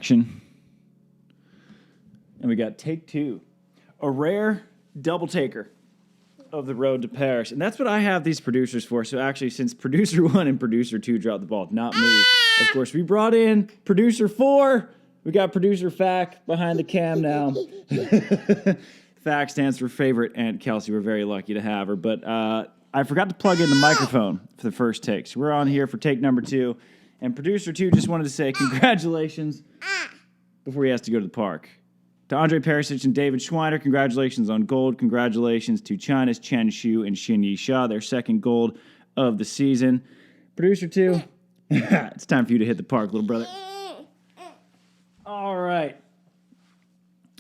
action. And we got take 2. A rare double taker of the road to Paris. And that's what I have these producers for. So actually, since producer 1 and producer 2 dropped the ball, not me, of course, we brought in producer 4. We got producer Fack behind the cam now. Fack stands for favorite Aunt Kelsey. We're very lucky to have her. But I forgot to plug in the microphone for the first take. So we're on here for take number 2. And producer 2 just wanted to say congratulations before he has to go to the park. To Andre Perisic and David Schweiner, congratulations on gold. Congratulations to China's Chen Xu and Xin Yisha, their second gold of the season. Producer 2, it's time for you to hit the park, little brother. All right.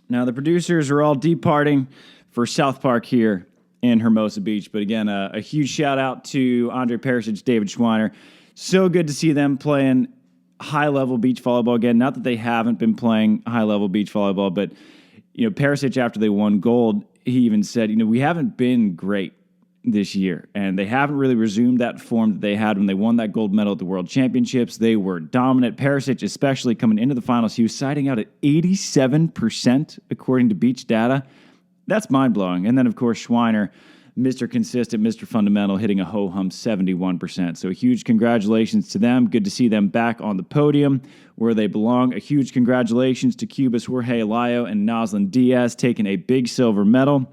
Now, the producers are all departing for South Park here in Hermosa Beach. But again, a huge shout out to Andre Perisic, David Schweiner. So good to see them playing high-level beach volleyball again. Not that they haven't been playing high-level beach volleyball, but Perisic, after they won gold, he even said, we haven't been great this year, and they haven't really resumed that form that they had when they won that gold medal at the World Championships. They were dominant. Perisic, especially coming into the finals, he was siding out at 87% according to beach data. That's mind-blowing. And then, of course, Schweiner, Mr. Consistent, Mr. Fundamental, hitting a ho-hum 71%. So a huge congratulations to them. Good to see them back on the podium where they belong. A huge congratulations to Cuba's Jorge Alayo and Naslin Diaz taking a big silver medal.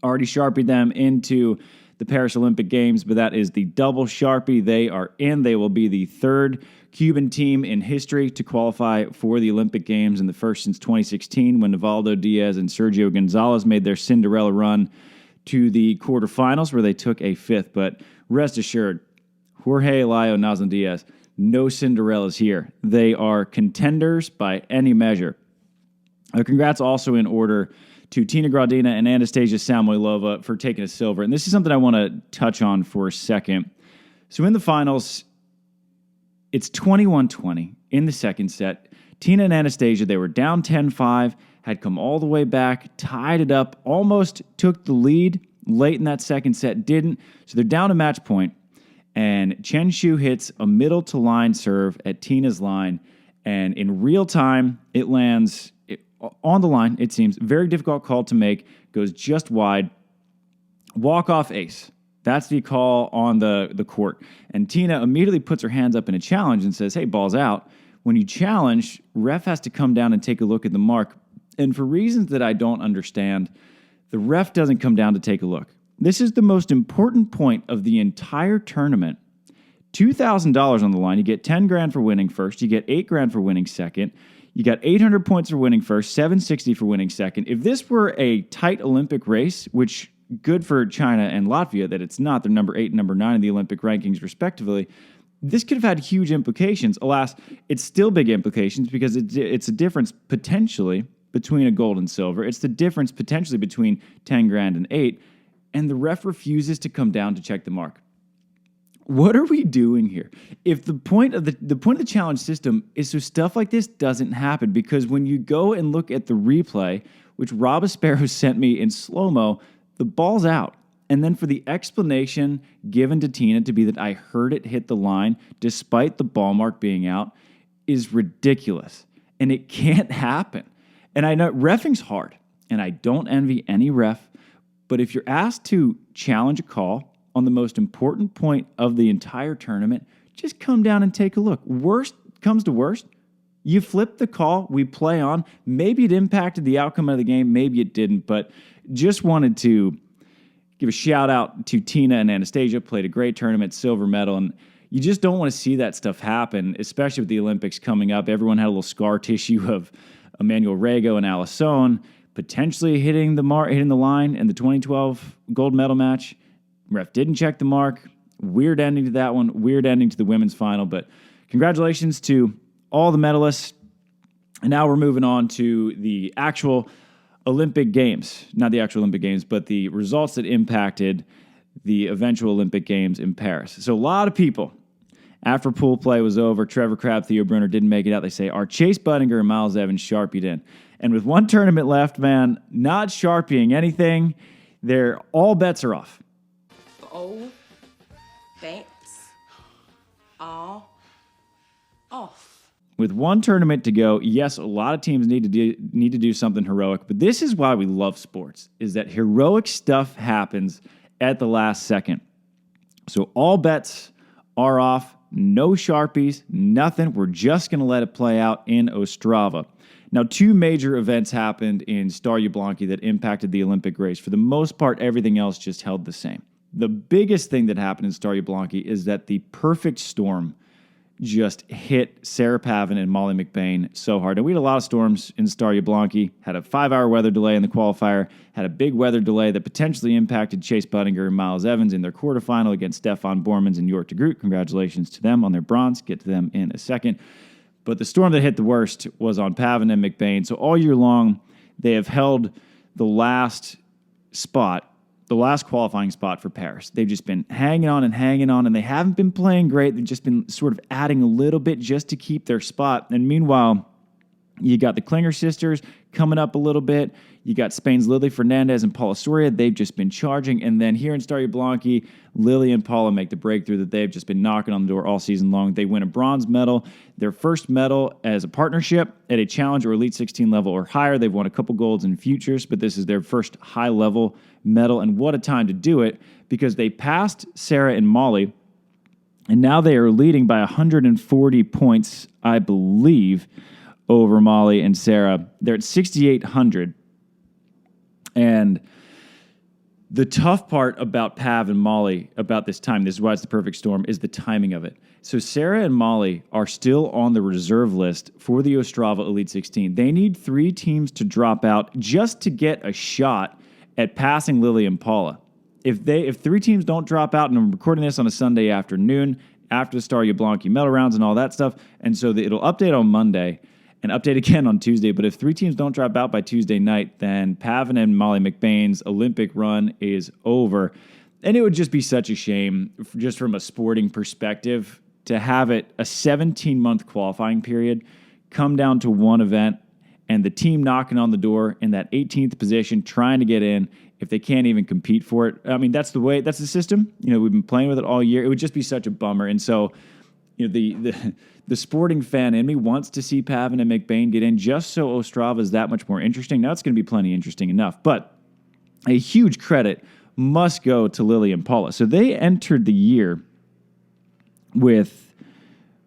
Already Sharpied them into the Paris Olympic Games, but that is the double Sharpie. They are in. They will be the third Cuban team in history to qualify for the Olympic Games, and the first since 2016 when Nivaldo Diaz and Sergio Gonzalez made their Cinderella run to the quarterfinals where they took a 5th. But rest assured, Jorge Alayo, Naslin Diaz, no Cinderellas here. They are contenders by any measure. Congrats also in order to Tina Gradina and Anastasia Samoilova for taking a silver. And this is something I want to touch on for a second. So in the finals, it's 21-20 in the second set. Tina and Anastasia, they were down 10-5, had come all the way back, tied it up, almost took the lead late in that second set, didn't. So they're down a match point, and Chen Xu hits a middle-to-line serve at Tina's line, and in real time, it lands on the line, it seems. Very difficult call to make, goes just wide. Walk-off ace. That's the call on the court. And Tina immediately puts her hands up in a challenge and says, hey, ball's out. When you challenge, ref has to come down and take a look at the mark. And for reasons that I don't understand, the ref doesn't come down to take a look. This is the most important point of the entire tournament. $2,000 on the line. You get $10,000 for winning first. You get $8,000 for winning second. You got 800 points for winning first, 760 for winning second. If this were a tight Olympic race, which good for China and Latvia that it's not, they're number 8 and number 9 in the Olympic rankings respectively, this could have had huge implications. Alas, it's still big implications because it's a difference potentially between a gold and silver. It's the difference potentially between $10,000 and 8, and the ref refuses to come down to check the mark. What are we doing here? If the point of the challenge system is so stuff like this doesn't happen, because when you go and look at the replay, which Rob Aspero sent me in slow-mo, the ball's out. And then for the explanation given to Tina to be that I heard it hit the line despite the ball mark being out is ridiculous. And it can't happen. And I know reffing's hard, and I don't envy any ref, but if you're asked to challenge a call on the most important point of the entire tournament, just come down and take a look. Worst comes to worst, you flip the call, we play on. Maybe it impacted the outcome of the game, maybe it didn't, but just wanted to give a shout out to Tina and Anastasia, played a great tournament, silver medal, and you just don't want to see that stuff happen, especially with the Olympics coming up. Everyone had a little scar tissue of Emmanuel Rego and Alisson potentially hitting the line in the 2012 gold medal match. Ref didn't check the mark. Weird ending to that one. Weird ending to the women's final. But congratulations to all the medalists. And now we're moving on to the actual Olympic Games. Not the actual Olympic Games, but the results that impacted the eventual Olympic Games in Paris. So a lot of people, after pool play was over, Trevor, Crabb, Theo, Brunner didn't make it out. They say, are Chase Budinger and Miles Evans Sharpied in? And with one tournament left, man, not Sharpieing anything. All bets are off. Oh, bets are off. with one tournament to go, yes, a lot of teams need to do something heroic, but this is why we love sports, is that heroic stuff happens at the last second. So all bets are off, no Sharpies, nothing. We're just going to let it play out in Ostrava. Now, two major events happened in Stare Jablonki that impacted the Olympic race. For the most part, everything else just held the same. The biggest thing that happened in Stare Jablonki is that the perfect storm just hit Sarah Pavan and Molly McBain so hard. And we had a lot of storms in Stare Jablonki, had a 5-hour weather delay in the qualifier, had a big weather delay that potentially impacted Chase Budinger and Miles Evans in their quarterfinal against Stefan Bormans and Jort de Groot. Congratulations to them on their bronze. Get to them in a second. But the storm that hit the worst was on Pavan and McBain. So all year long, they have held the last spot, the last qualifying spot for Paris. They've just been hanging on, and they haven't been playing great. They've just been sort of adding a little bit just to keep their spot. And meanwhile, you got the Klinger sisters coming up a little bit. You got Spain's Lili, Fernandez, and Paula Soria. They've just been charging. And then here in Stare Jablonki, Lili and Paula make the breakthrough that they've just been knocking on the door all season long. They win a bronze medal, their first medal as a partnership at a challenge or Elite 16 level or higher. They've won a couple golds in futures, but this is their first high-level medal. And what a time to do it, because they passed Sarah and Molly, and now they are leading by 140 points, I believe, over Molly and Sarah. They're at 6,800. And the tough part about Pav and Molly about this time, this is why it's the perfect storm, is the timing of it. So Sarah and Molly are still on the reserve list for the Ostrava Elite 16. They need 3 teams to drop out just to get a shot at passing Lili and Paula. If 3 teams don't drop out, and I'm recording this on a Sunday afternoon after the Stare Jablonki medal rounds and all that stuff, and so it'll update on Monday and update again on Tuesday. But if 3 teams don't drop out by Tuesday night, then Pavan and Molly McBain's Olympic run is over. And it would just be such a shame, just from a sporting perspective, to have it a 17-month qualifying period come down to one event and the team knocking on the door in that 18th position trying to get in if they can't even compete for it. I mean, that's the system. We've been playing with it all year. It would just be such a bummer. And so, the sporting fan in me wants to see Pavan and McBain get in just so Ostrava is that much more interesting. Now it's going to be plenty interesting enough. But a huge credit must go to Lili and Paula. So they entered the year with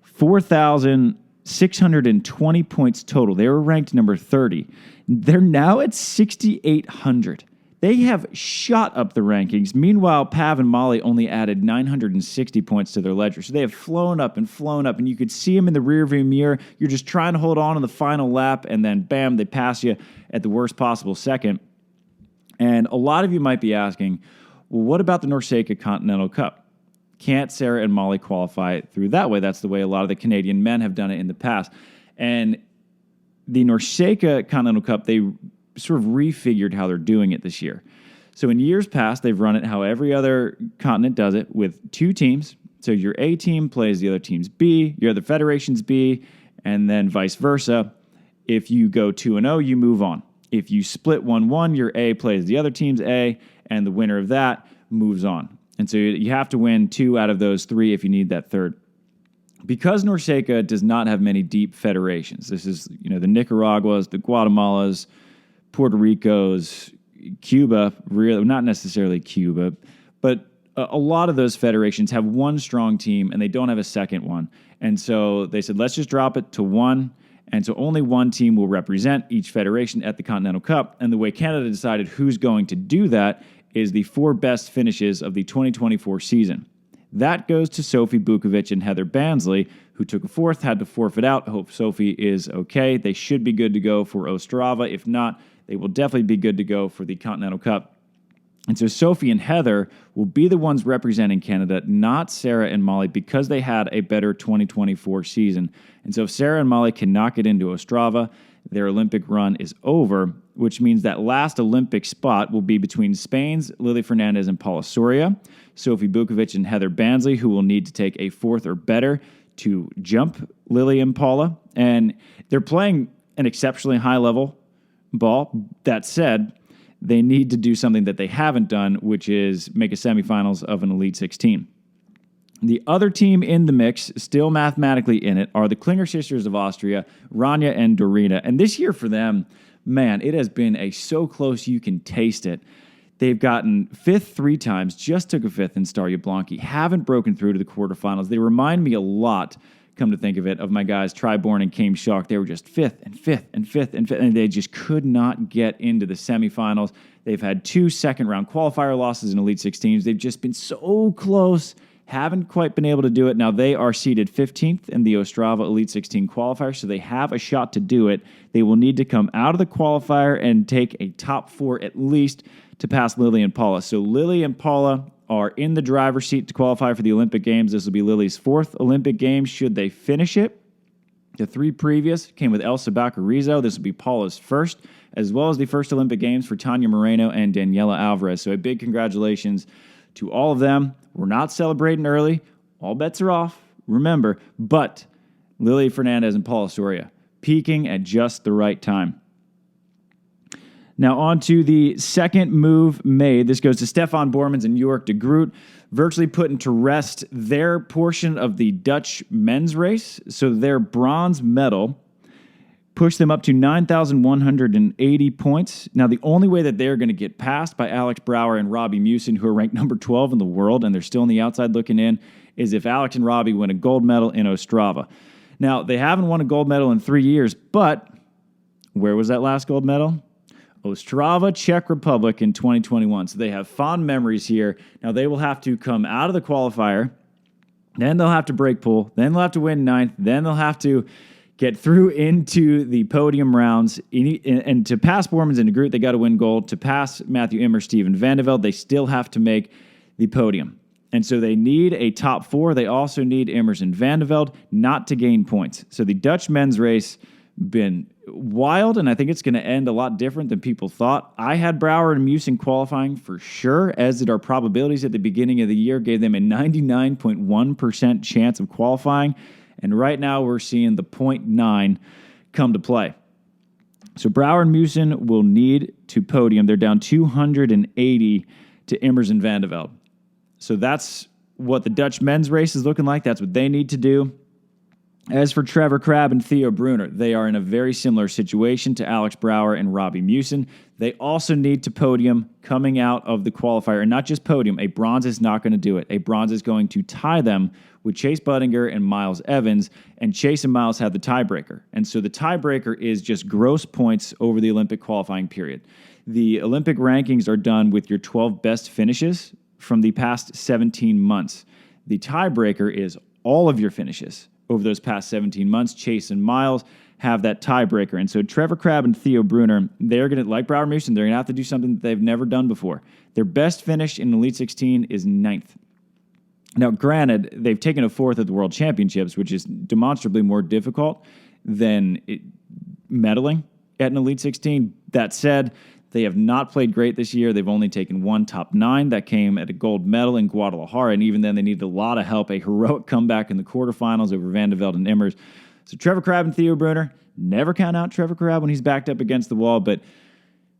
4,620 points total. They were ranked number 30. They're now at 6,800. They have shot up the rankings. Meanwhile, Pav and Molly only added 960 points to their ledger. So they have flown up, and you could see them in the rearview mirror. You're just trying to hold on in the final lap, and then bam, they pass you at the worst possible second. And a lot of you might be asking, well, what about the Norseka Continental Cup? Can't Sarah and Molly qualify through that way? That's the way a lot of the Canadian men have done it in the past. And the Norseka Continental Cup, they sort of refigured how they're doing it this year. So in years past, they've run it how every other continent does it, with 2 teams. So your A team plays the other team's B, your other federation's B, and then vice versa. If you go 2-0, you move on. If you split 1-1, your A plays the other team's A, and the winner of that moves on. And so you have to win 2 out of those 3 if you need that third. Because Norseka does not have many deep federations, this is the Nicaraguas, the Guatemalas, Puerto Rico's, Cuba, really not necessarily Cuba, but a lot of those federations have one strong team and they don't have a second one. And so they said, let's just drop it to 1. And so only 1 team will represent each federation at the Continental Cup. And the way Canada decided who's going to do that is the 4 best finishes of the 2024 season. That goes to Sophie Bukovic and Heather Bansley, who took a 4th, had to forfeit out. Hope Sophie is okay. They should be good to go for Ostrava. If not, they will definitely be good to go for the Continental Cup. And so Sophie and Heather will be the ones representing Canada, not Sarah and Molly, because they had a better 2024 season. And so if Sarah and Molly cannot get into Ostrava, their Olympic run is over, which means that last Olympic spot will be between Spain's Lili Fernandez and Paula Soria, Sophie Bukovic and Heather Bansley, who will need to take a 4th or better to jump Lili and Paula. And they're playing an exceptionally high level ball. That said, they need to do something that they haven't done, which is make a semifinals of an Elite 16. The other team in the mix, still mathematically in it, are the Klinger sisters of Austria, Rania and Dorina. And this year for them, man, it has been a so close you can taste it. They've gotten fifth 3 times, just took a fifth in Stare Jablonki, haven't broken through to the quarterfinals. They remind me a lot, come to think of it, of my guys Triborn and Came Shock. They were just fifth and fifth and fifth and fifth, and they just could not get into the semifinals. They've had 2 second-round qualifier losses in Elite 16s. They've just been so close. Haven't quite been able to do it. Now, they are seeded 15th in the Ostrava Elite 16 qualifier, so they have a shot to do it. They will need to come out of the qualifier and take a top 4 at least to pass Lili and Paula. So Lili and Paula are in the driver's seat to qualify for the Olympic Games. This will be Lili's 4th Olympic Games should they finish it. The 3 previous came with Elsa Bacarizo. This will be Paula's first, as well as the first Olympic Games for Tanya Moreno and Daniela Alvarez. So a big congratulations to all of them. We're not celebrating early. All bets are off, remember. But Lili Fernandez and Paula Soria peaking at just the right time. Now on to the second move made. This goes to Stefan Bormans and Jörg de Groot, virtually putting to rest their portion of the Dutch men's race. So their bronze medal pushed them up to 9,180 points. Now, the only way that they're going to get passed by Alex Brouwer and Robbie Meeuwsen, who are ranked number 12 in the world, and they're still on the outside looking in, is if Alex and Robbie win a gold medal in Ostrava. Now, they haven't won a gold medal in 3 years, but where was that last gold medal? Ostrava, Czech Republic in 2021. So they have fond memories here. Now, they will have to come out of the qualifier, then they'll have to break pool, then they'll have to win 9th, then they'll have to get through into the podium rounds. And to pass Bormans and de Groot, they got to win gold. To pass Matthew Immer, Steven Van de Velde, they still have to make the podium. And so they need a top 4. They also need Immers and Van de Velde not to gain points. So the Dutch men's race been wild, and I think it's going to end a lot different than people thought. I had Brouwer and Meeuwsen qualifying for sure, as did our probabilities at the beginning of the year, gave them a 99.1% chance of qualifying. And right now we're seeing the 0.9 come to play. So Brouwer and Meeuwsen will need to podium. They're down 280 to Immers and Van de Velde. So that's what the Dutch men's race is looking like. That's what they need to do. As for Trevor, Crabb, and Theo Brunner, they are in a very similar situation to Alex Brouwer and Robbie Meeuwsen. They also need to podium coming out of the qualifier. And not just podium, a bronze is not going to do it. A bronze is going to tie them with Chase Budinger and Miles Evans, and Chase and Miles have the tiebreaker. And so the tiebreaker is just gross points over the Olympic qualifying period. The Olympic rankings are done with your 12 best finishes from the past 17 months. The tiebreaker is all of your finishes over those past 17 months. Chase and Miles have that tiebreaker. And so Trevor, Crabb, and Theo Brunner, they're going to, like Brouwer Meeuwsen, they're going to have to do something that they've never done before. Their best finish in Elite 16 is 9th. Now, granted, they've taken a 4th at the World Championships, which is demonstrably more difficult than medaling at an Elite 16. That said, they have not played great this year. They've only taken 1 top 9. That came at a gold medal in Guadalajara, and even then they needed a lot of help. A heroic comeback in the quarterfinals over Van de Velde and Immers. So Trevor Crabb and Theo Brunner, never count out Trevor Crabb when he's backed up against the wall, but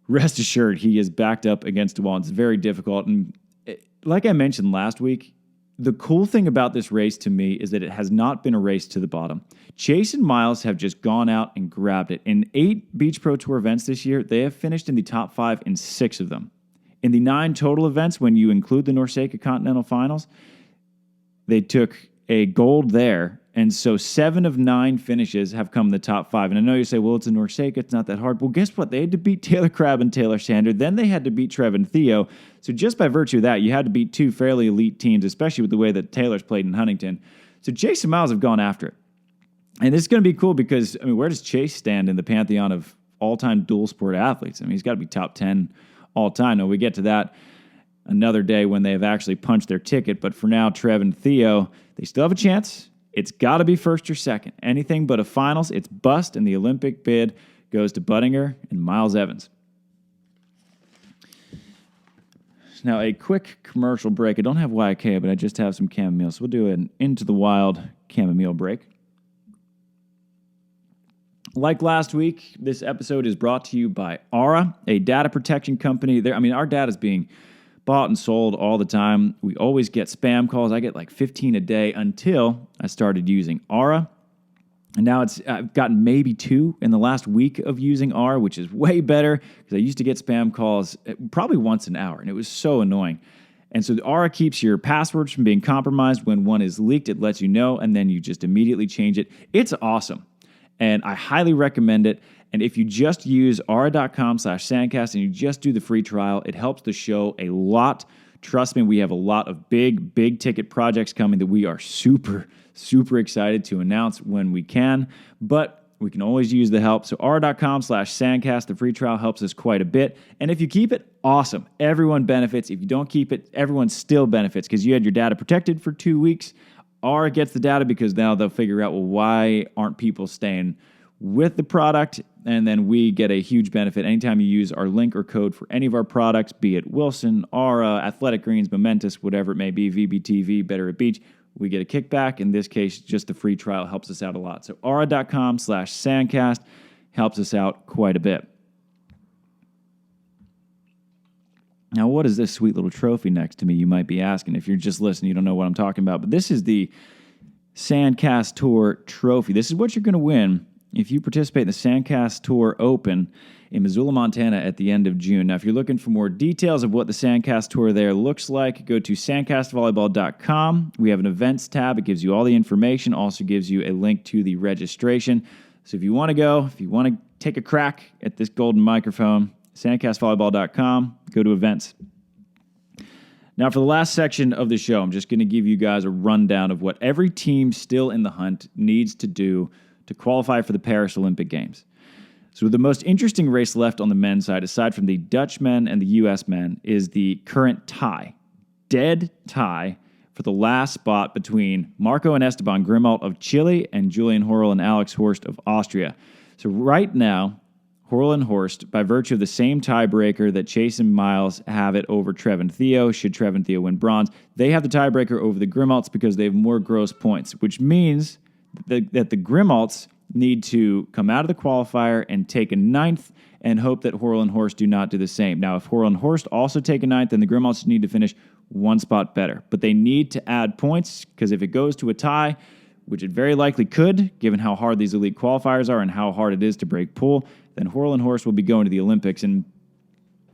rest assured he is backed up against the wall. It's very difficult. And like I mentioned last week, the cool thing about this race to me is that it has not been a race to the bottom. Chase and Miles have just gone out and grabbed it. In 8 Beach Pro Tour events this year, they have finished in the top 5 in 6 of them. In the 9 total events, when you include the Norseka Continental Finals, they took a gold there. And so 7 of 9 finishes have come in the top 5. And I know you say, well, it's a Norseka, it's not that hard. Well, guess what? They had to beat Taylor Crabb and Taylor Sander. Then they had to beat Trevor and Theo. So just by virtue of that, you had to beat 2 fairly elite teams, especially with the way that Taylor's played in Huntington. So Chase and Miles have gone after it. And this is going to be cool because, I mean, where does Chase stand in the pantheon of all-time dual sport athletes? I mean, he's got to be top 10 all-time. Now, we get to that another day when they have actually punched their ticket. But for now, Trev and Theo, they still have a chance. It's got to be first or second. Anything but a finals, it's bust, and the Olympic bid goes to Budinger and Miles Evans. Now, a quick commercial break. I don't have YK, but I just have some chamomile. So we'll do an Into the Wild chamomile break. Like last week, this episode is brought to you by Aura, a data protection company. Our data is being bought and sold all the time. We always get spam calls. I get like 15 a day until I started using Aura. And now I've gotten maybe 2 in the last week of using Aura, which is way better because I used to get spam calls probably once an hour, and it was so annoying. And so the Aura keeps your passwords from being compromised. When one is leaked, it lets you know, and then you just immediately change it. It's awesome, and I highly recommend it. And if you just use aura.com/SANDCAST and you just do the free trial, it helps the show a lot. Trust me, we have a lot of big ticket projects coming that we are super excited to announce when we can, but we can always use the help. So aura.com/SANDCAST, the free trial helps us quite a bit. And if you keep it, awesome. Everyone benefits. If you don't keep it, everyone still benefits because you had your data protected for 2 weeks. Aura gets the data because now they'll figure out, well, why aren't people staying with the product? And then we get a huge benefit anytime you use our link or code for any of our products, be it Wilson, Aura, Athletic Greens, Momentous, whatever it may be, VBTV, Better at Beach. We get a kickback. In this case, just the free trial helps us out a lot. So aura.com/SANDCAST helps us out quite a bit. Now, what is this sweet little trophy next to me? You might be asking. If you're just listening, you don't know what I'm talking about. But this is the SANDCAST Tour trophy. This is what you're going to win if you participate in the SANDCAST Tour Open in Missoula, Montana at the end of June. Now, if you're looking for more details of what the SANDCAST Tour there looks like, go to sandcastvolleyball.com. We have an events tab. It gives you all the information, also gives you a link to the registration. So if you want to go, if you want to take a crack at this golden microphone, sandcastvolleyball.com, go to events. Now, for the last section of the show, I'm just going to give you guys a rundown of what every team still in the hunt needs to do to qualify for the Paris Olympic Games. So the most interesting race left on the men's side, aside from the Dutch men and the U.S. men, is the current tie. Dead tie for the last spot between Marco and Esteban Grimalt of Chile and Julian Horl and Alex Horst of Austria. So right now, Horl and Horst, by virtue of the same tiebreaker that Chase and Miles have it over Trevor and Theo, should Trevor and Theo win bronze, they have the tiebreaker over the Grimalts because they have more gross points, which means that the Grimalts need to come out of the qualifier and take a 9th and hope that Horl and Horst do not do the same. Now, if Horl and Horst also take a 9th, then the Grimalts need to finish 1 spot better. But they need to add points because if it goes to a tie, which it very likely could, given how hard these elite qualifiers are and how hard it is to break pool, then Horl and Horst will be going to the Olympics. And,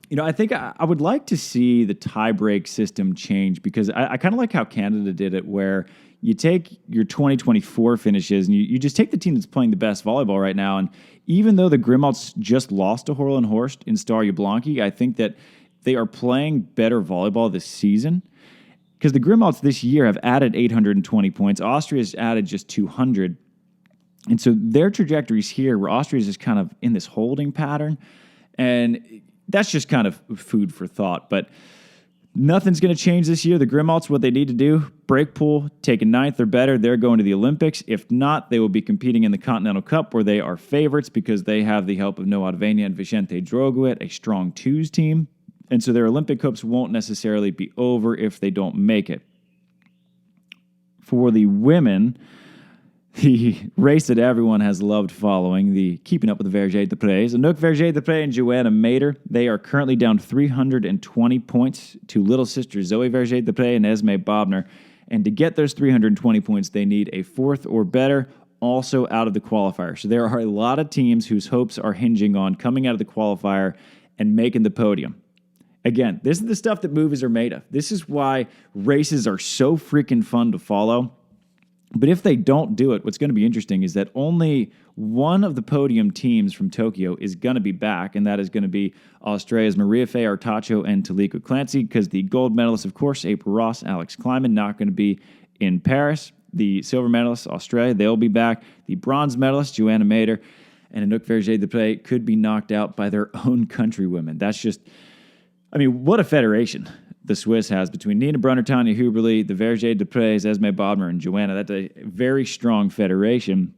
you know, I think I would like to see the tie-break system change because I kind of like how Canada did it where you take your 2024 finishes and you just take the team that's playing the best volleyball right now. And even though the Grimalts just lost to Horl and Horst in Stare Jablonki, I think that they are playing better volleyball this season because the Grimalts this year have added 820 points. Austria's added just 200. And so their trajectories here where Austria is just kind of in this holding pattern. And that's just kind of food for thought. But nothing's going to change this year. The Grimalts, what they need to do, break pool, take a 9th or better, they're going to the Olympics. If not, they will be competing in the Continental Cup where they are favorites because they have the help of Noah Advenia and Vicente Droguet, a strong twos team. And so their Olympic hopes won't necessarily be over if they don't make it. For the women, the race that everyone has loved following, the keeping up with the verge-depre. Anouk verge-depre and Joanna Mater, they are currently down 320 points to little sister Zoe verge-depre and Esme Bobner. And to get those 320 points, they need a 4th or better, also out of the qualifier. So there are a lot of teams whose hopes are hinging on coming out of the qualifier and making the podium. Again, this is the stuff that movies are made of. This is why races are so freaking fun to follow. But if they don't do it, what's going to be interesting is that only one of the podium teams from Tokyo is going to be back, and that is going to be Australia's Maria Faye Artacho and Talika Clancy, because the gold medalists, of course, April Ross, Alex Kleiman, not going to be in Paris. The silver medalists, Australia, they'll be back. The bronze medalists, Joanna Mater and Anouk verge-depre, could be knocked out by their own countrywomen. That's just, I mean, what a federation the Swiss has between Nina Brunner, Tanya Huberly, the verge-depres, Esme Bodmer, and Joanna. That's a very strong federation,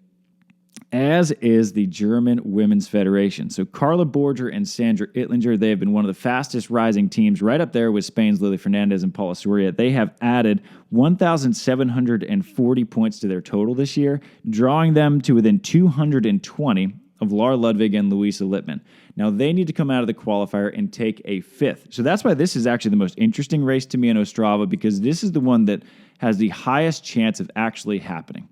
as is the German Women's Federation. So Karla, Borger, and Sandra Ittlinger, they have been one of the fastest rising teams, right up there with Spain's Lili Fernandez and Paula Soria. They have added 1,740 points to their total this year, drawing them to within 220 of Laura Ludwig and Louisa Lippmann. Now, they need to come out of the qualifier and take a 5th. So that's why this is actually the most interesting race to me in Ostrava, because this is the one that has the highest chance of actually happening.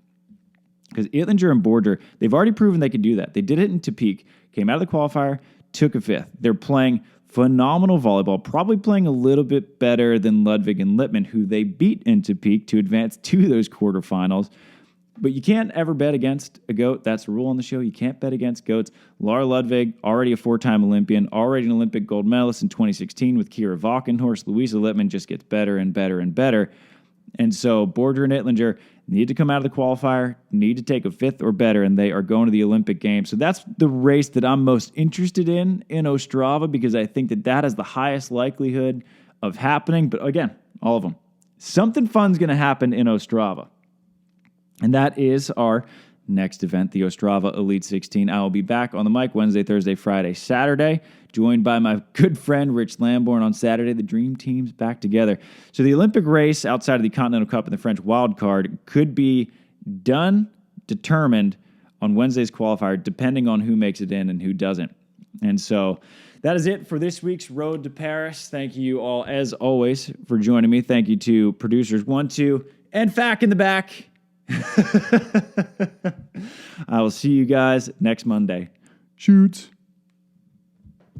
Because Ittlinger and Borger, they've already proven they could do that. They did it in Tepic, came out of the qualifier, took a 5th. They're playing phenomenal volleyball, probably playing a little bit better than Ludwig and Lippmann, who they beat in Tepic to advance to those quarterfinals. But you can't ever bet against a goat. That's a rule on the show. You can't bet against goats. Laura Ludwig, already a 4-time Olympian, already an Olympic gold medalist in 2016 with Kira Valkenhorst. Louisa Lippmann just gets better and better and better. And so Borger and Ittlinger need to come out of the qualifier, need to take a 5th or better, and they are going to the Olympic Games. So that's the race that I'm most interested in Ostrava, because I think that has the highest likelihood of happening. But again, all of them. Something fun's going to happen in Ostrava. And that is our next event, the Ostrava Elite16. I will be back on the mic Wednesday, Thursday, Friday, Saturday, joined by my good friend Rich Lambourne on Saturday. The dream team's back together. So the Olympic race outside of the Continental Cup and the French wild card could be determined on Wednesday's qualifier, depending on who makes it in and who doesn't. And so that is it for this week's Road to Paris. Thank you all, as always, for joining me. Thank you to producers 1, 2, and Fack in the back. I will see you guys next Monday. Shoots.